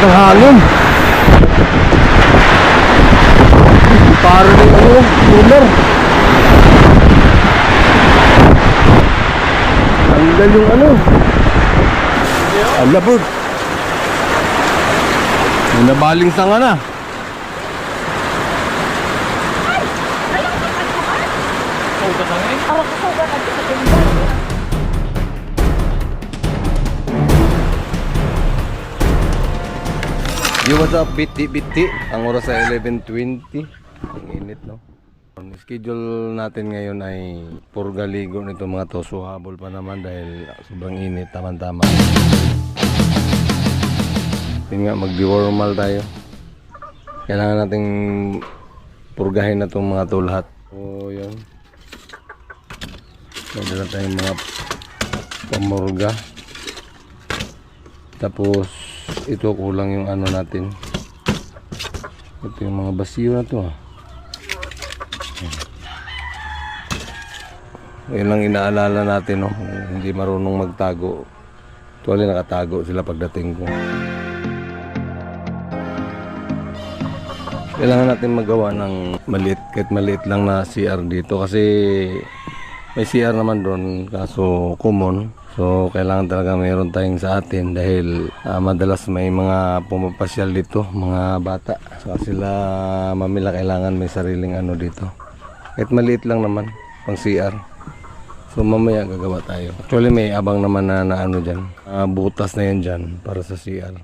ng hangin. Para din ano, cooler. Tanggal yung ano. Ala po. May nabaling sanga na. Yo, what's up, biti. Ang oras ay 11:20. Ang init, no? Ang schedule natin ngayon ay purga ligo nito mga to. So habol pa naman dahil sobrang init, tama-tama. Yun nga, mag-dewormal tayo. Kailangan nating purgahin na itong mga to lahat. So yun, magdala tayong mga pamurga. Tapos ito kulang yung ano natin. Ito yung mga basiyo na to. Yun lang inaalala natin, no? Hindi marunong magtago. Tuwali nakatago sila pagdating ko. Kailangan natin magawa ng maliit, kahit maliit lang na CR dito kasi may CR naman doon kaso common. So kailangan talaga mayroon tayong sa atin dahil madalas may mga pumapasyal dito, mga bata. So sila mamila kailangan may sariling ano dito. Kahit maliit lang naman pang CR. So mamaya gagawa tayo. Actually may abang naman na ano dyan. Butas na yan dyan para sa CR.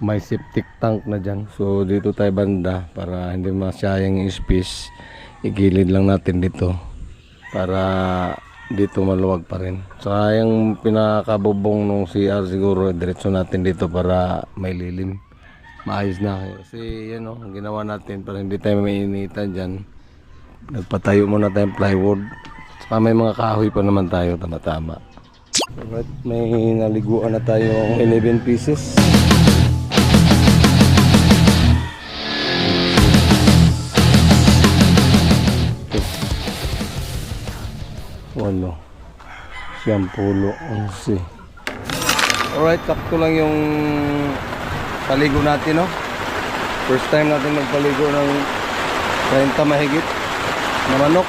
May septic tank na dyan. So dito tayo banda para hindi masyayang yung space. Igilid lang natin dito para dito maluwag pa rin. Saka yung pinakabubong ng CR siguro diretso natin dito para may lilim. Maayos na. Kasi yan o, ginawa natin para hindi tayo mainitan dyan. Nagpatayo muna tayong plywood. Saka may mga kahoy pa naman tayo, tama-tama. Alright, may naliguan na tayong 11 pieces. Walo, 10, 11. Alright, sakto lang yung paligo natin, no? First time natin magpaligo ng 30 mahigit na manok.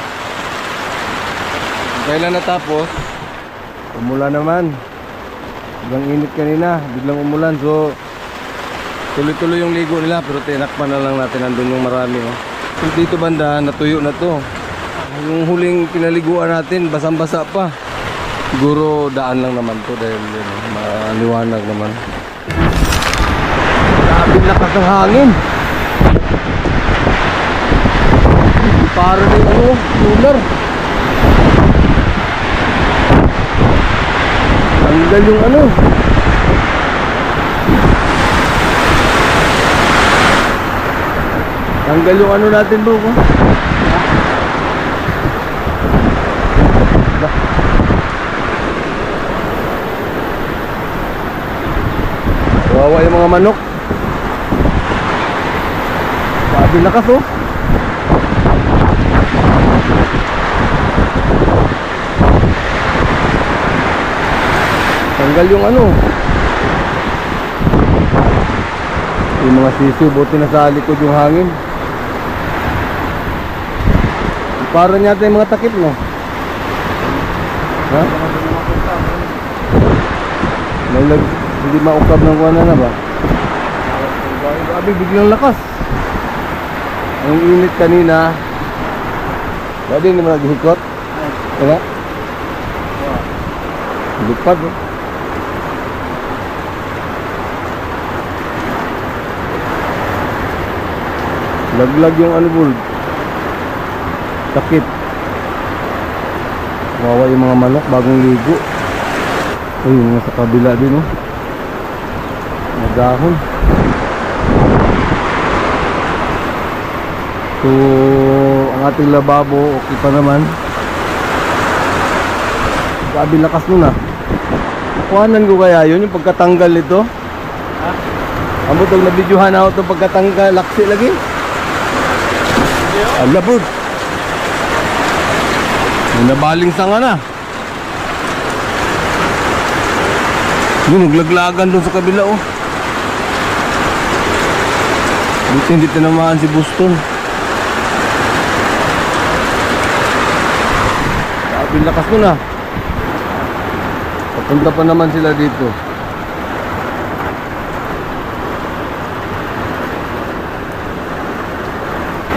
Kailan natapos, umulan naman. Biglang init kanina, biglang umulan. So tuloy-tuloy yung ligo nila, pero tinakpan na lang natin. Andun yung marami, no? So, dito banda, natuyo na to. Yung huling pinaliguan natin, basang-basa pa. Siguro daan lang naman to dahil maliwanag naman. Grabe lakas ng hangin. Para din ano, cooler. Tanggal yung ano. Tanggal yung ano natin bro. Kawawa yung mga manok. Sabi lakas oh. Tanggal yung ano. Yung mga sisiw, buti na sa likod yung hangin. Para niya yung mga takip, no? Ha? Hindi maukab ng kuwan na ba? Grabe, biglang lakas. Ang init kanina. Dati hindi mo naghihikot? Diba? Lupad, oh. Laglag yung ano bro. Sakit. Kawawa yung mga manok bagong ligo. Ay, yung nasa kabila din, oh. Nagahon. So ang ating lababo okay pa naman. Grabe lakas nun ah. Kuhanan ko kaya yun yung pagkatanggal nito. Amo tong nabidyohan ako itong pagkatanggal. Laksi lagi. Ala bro. May nabaling sanga na. Yung naglaglagan doon sa kabila oh. Hindi tinamaan si Boston. Sabi lakas mo na. Papunta pa naman sila dito.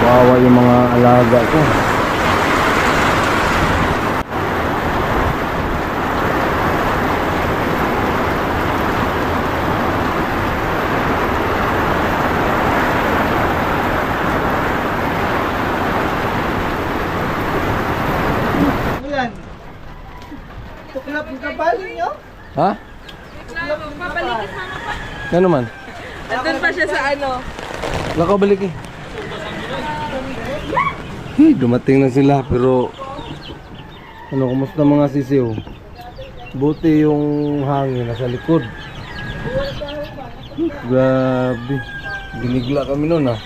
Wawa yung mga alaga ko. Yan. Tuklap yung kabaling nyo? Ha? Pabalikis mama pa. Ano man? Nandun pa siya sa ano. Wala ka balik eh. Dumating na sila pero ano, kumusta mga sisiw? Buti yung hangin nasa likod. Grabe. Binigla kami nun ah.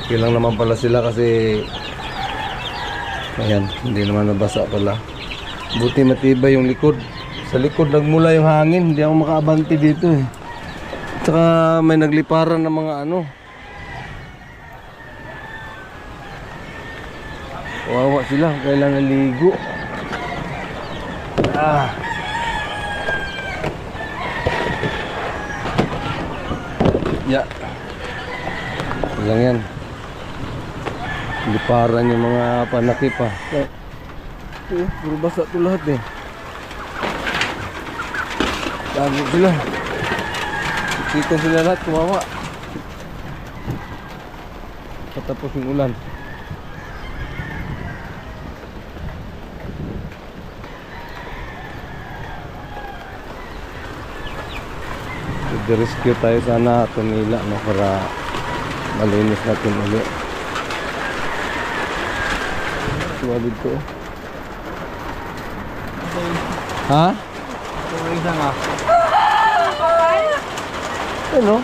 Okay lang naman pala sila kasi ayan, hindi naman nabasa pala. Buti matibay yung likod. Sa likod nagmula yung hangin, hindi ako makaabante dito eh. Tsaka may nagliparan ng mga ano. Wawa sila, kailangan ligo. Ya. Lang yan. Liparan yung mga panakip pa. Puro basa ito lahat eh. Tago sila. Siksikan sila lahat, kumawa. Patapos yung ulan. Rescue tayo sana tumila no, para malinis natin ulit. Suwalid ko. Ha? Tuwing na nga. Ano?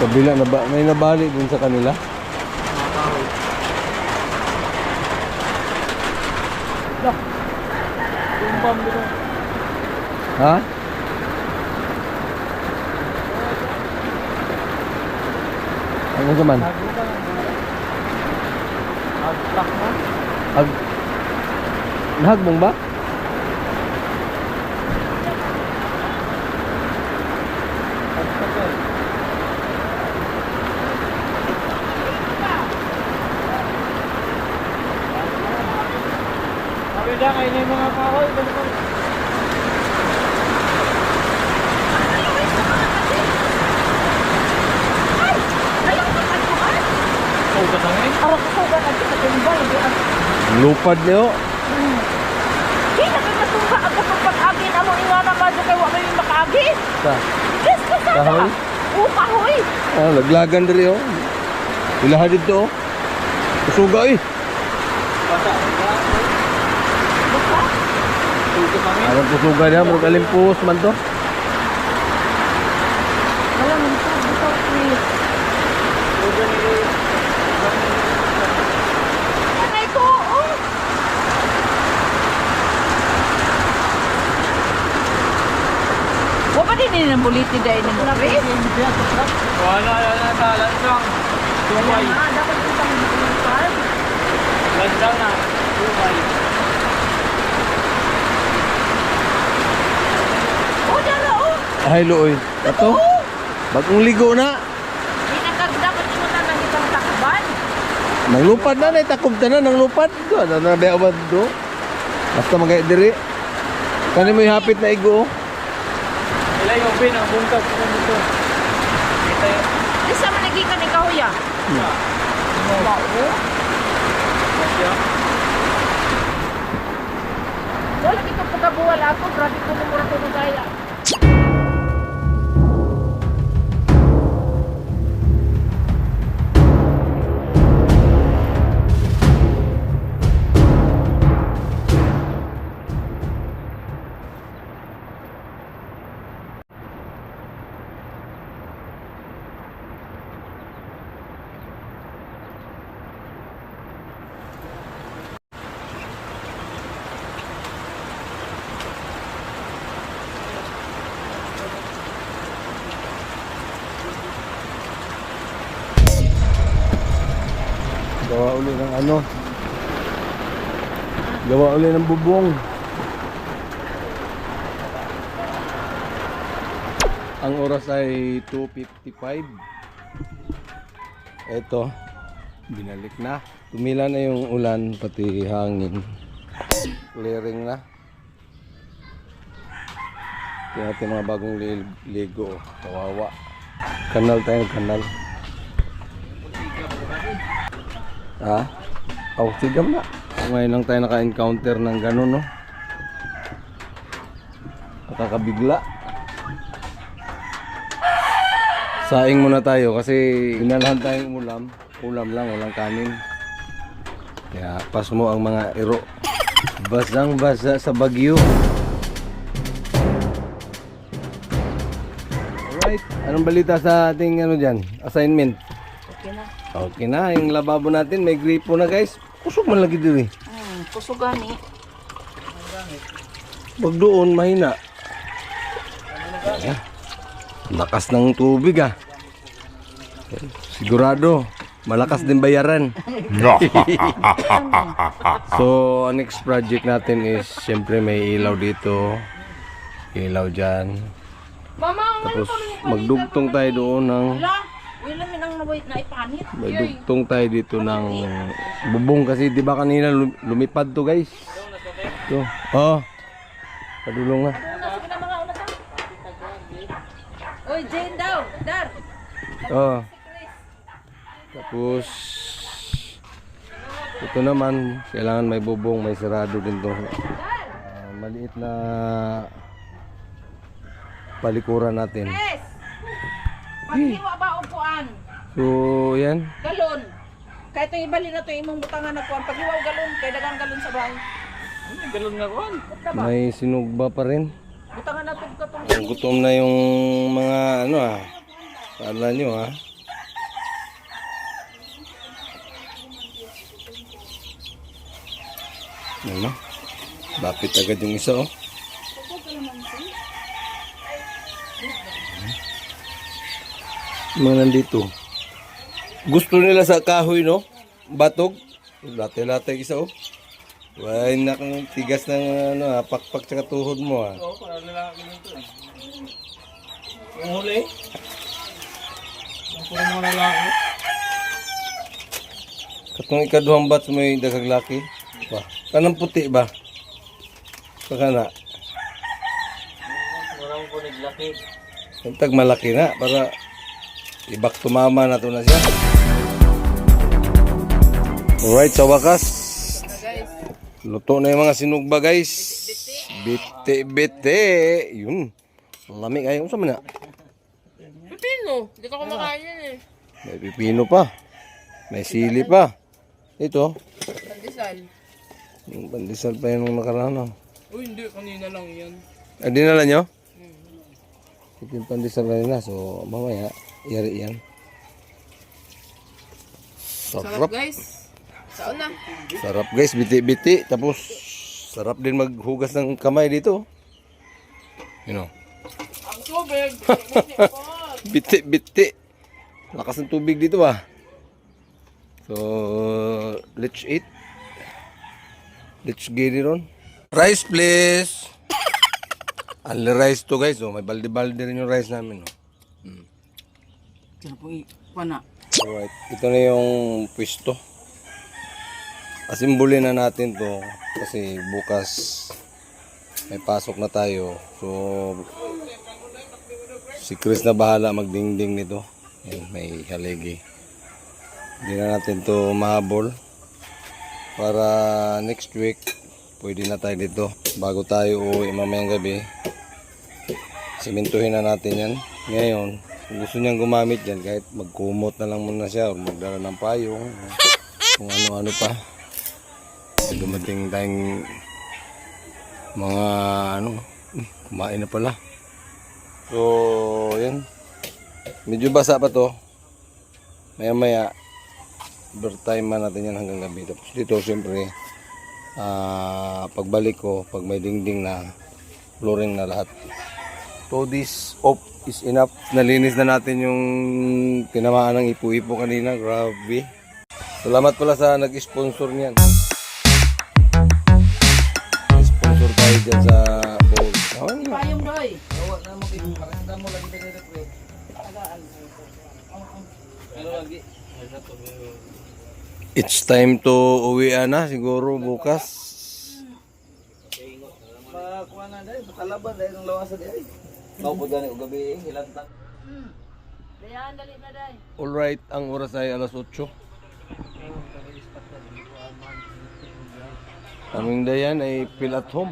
Kabila na ba? May nabali dun sa kanila? Tumbang dito. Ha? Ano naman? Agtak mo. Nahagbong ba? Agtak eh. Sabi lang, ayun yung mga kahoy. Araw ko sa ganito sa tumbal. Lupad niyo. Di na kay matumba agad ng pag-agin. Amo ingana ba dyan kay wala yung makaagin? Sa Yes, kasama. kahoy? Oo, kahoy. Laglagan diri oh. Ilaha dito oh. Usuga eh. Alam pusuga niya, murag alimpus man to. Wala mo ito. Ito, please. Ano ito? Oh. Wa pa din ng buliti dahil ng Chris? Wala na talan lang. Tumay. Dapat kita mag-iwan. Landang na. Tumay. Oh, dara, oh. Ay looy. Ato. Bagong ligo na. Di na dapat mo na lang itang takban. Nanglupad na na takob na nanglupad. Ano na ba do? Basta magay diri. Kani mo ihapit na igo. Ila yung bin ang bungkag ko dito. Kita yun. Di sa managikan ni Kahoya. Wow. Wala kita pagkabuwal ako. Grabe ko mumura ko ng gaya. uli ng ano. Gawa uli ng bubong. Ang oras ay 2:55. Ito, binalik na. Tumila na yung ulan, pati hangin. Clearing na. Tingnan natin mga bagong ligo. Kawawa. Kanal tayo, kanal. Ha? Oh, sigam na. Ngayon lang tayo naka-encounter ng ganun, no? Nakakabigla. Saing muna tayo kasi inalahan tayong ulam. Ulam lang, walang kanin. Kaya pas mo ang mga iro. Basang-basa sa Bagyo. Alright, anong balita sa ating ano dyan? Assignment? Okay na. Okay na, yung lababo natin may gripo na guys. Kusog man lagi dito eh. Kusugan eh. Wag doon, mahina. Ayan. Lakas ng tubig ah. Sigurado, malakas din bayaran. So, ang next project natin is, syempre may ilaw dito. Ilaw dyan. Mama, Tapos, magdugtong tayo doon ng... Yun lang minang nawait na ipanit. May dugtong tayo dito ng bubong kasi di ba kanina lumipad to guys. Ito. Oh. Padulong na. Sige na mga una ta. Oy, Jane daw. Dar. Oh. Tapos ito naman kailangan may bubong, may sarado din to. Maliit na palikuran natin. Yes. Maghiwa ba upuan? So, yan. Galon. Kahit ito ibali na ito imong butangan na kuan. Paghiwa og galon, kay dagang galon sa bahay. Galon nga kuhan. May sinugba pa rin. Butangan na ito katong Gutom na yung mga ano Kala nyo Ano? Lapit agad yung isa oh. Mga nandito. Gusto nila sa kahoy no? Batog. Late-late isa oh. Why na kang tigas ng ano pakpak sa tuhod mo Oo, para lalaki nito eh. Yung huli. Yung puro mga lalaki. Katong ikaduhang batch mo yung daghang laki. Ba, kanang puti ba? Pakana. Wala mo po naglaki. Tag malaki na para ibak tumama na to na siya. Alright, sa wakas. Luto na yung mga sinugba guys. Bite-bite. Yun. Lamig ayaw sa mana. pipino. Hindi ka kumakain yan eh. May pipino pa. May sili pa. Ito. Pandesal. Yung pandesal pa yun nung nakaraan. Uy, hindi. Kanina lang yan. Ay, dinala nyo? Ito yung pandesal kanina. So, mamaya, yari yan. Sarap. Guys. Saan na? Sarap guys, biti-biti. Tapos, sarap din maghugas ng kamay dito. You know. Ang tubig. Biti-biti. Lakas ng tubig dito ah. So, let's eat. Let's get it on. Rice please. Only rice to guys. Oh, may balde-balde rin yung rice namin. Oh. Kaya po pana. Alright, ito na yung pwesto. Asimbulin na natin to kasi bukas may pasok na tayo. So, si Chris na bahala magdingding nito. Yan, may haligi. Hindi na natin to mahabol. Para next week, pwede na tayo dito. Bago tayo uwi mamayang gabi, simentuhin na natin yan. Ngayon, kung gusto niyang gumamit yan, kahit magkumot na lang muna siya o magdala ng payong, kung ano-ano pa. Dumating tayong mga kumain na pala. So, yan. Medyo basa pa to. Maya-maya, overtime man natin yan hanggang gabi. Tapos dito, siyempre, pagbalik ko, pag may dingding na, flooring na lahat. So, this off is enough. Nalinis na natin yung tinamaan ng ipo-ipo kanina. Grabe. Salamat pala sa nag-sponsor niyan. Sponsor tayo dyan sa Bohol. Payong doy. It's time to uwi na siguro bukas. Makuha na dahil, patalaban dahil ng lawasan dahil. Maupo dyan yung gabi, hilantang. Dayan, dali na day. Alright, ang oras ay alas 8. Aming dayan ay feel at home.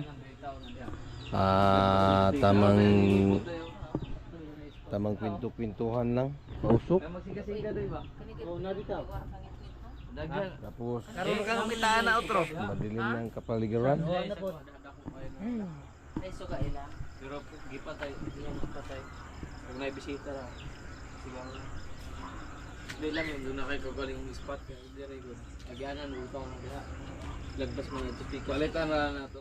Tamang kwento-kwentuhan lang. Pausok. Magsiga-siga doy ba? Oo, nabitaw. Dagan. Tapos Karoon ka ng kitaan na outro. madilim ng kapaligiran. Ay, suga ila. Pero gipatay, patay. Pag may bisita na. Siguro. Hindi lang yun, doon na kayo kagaling spot. Hindi rin yun. Nagyanan, utang na diha. Lagpas mo na ito. Balitan na to.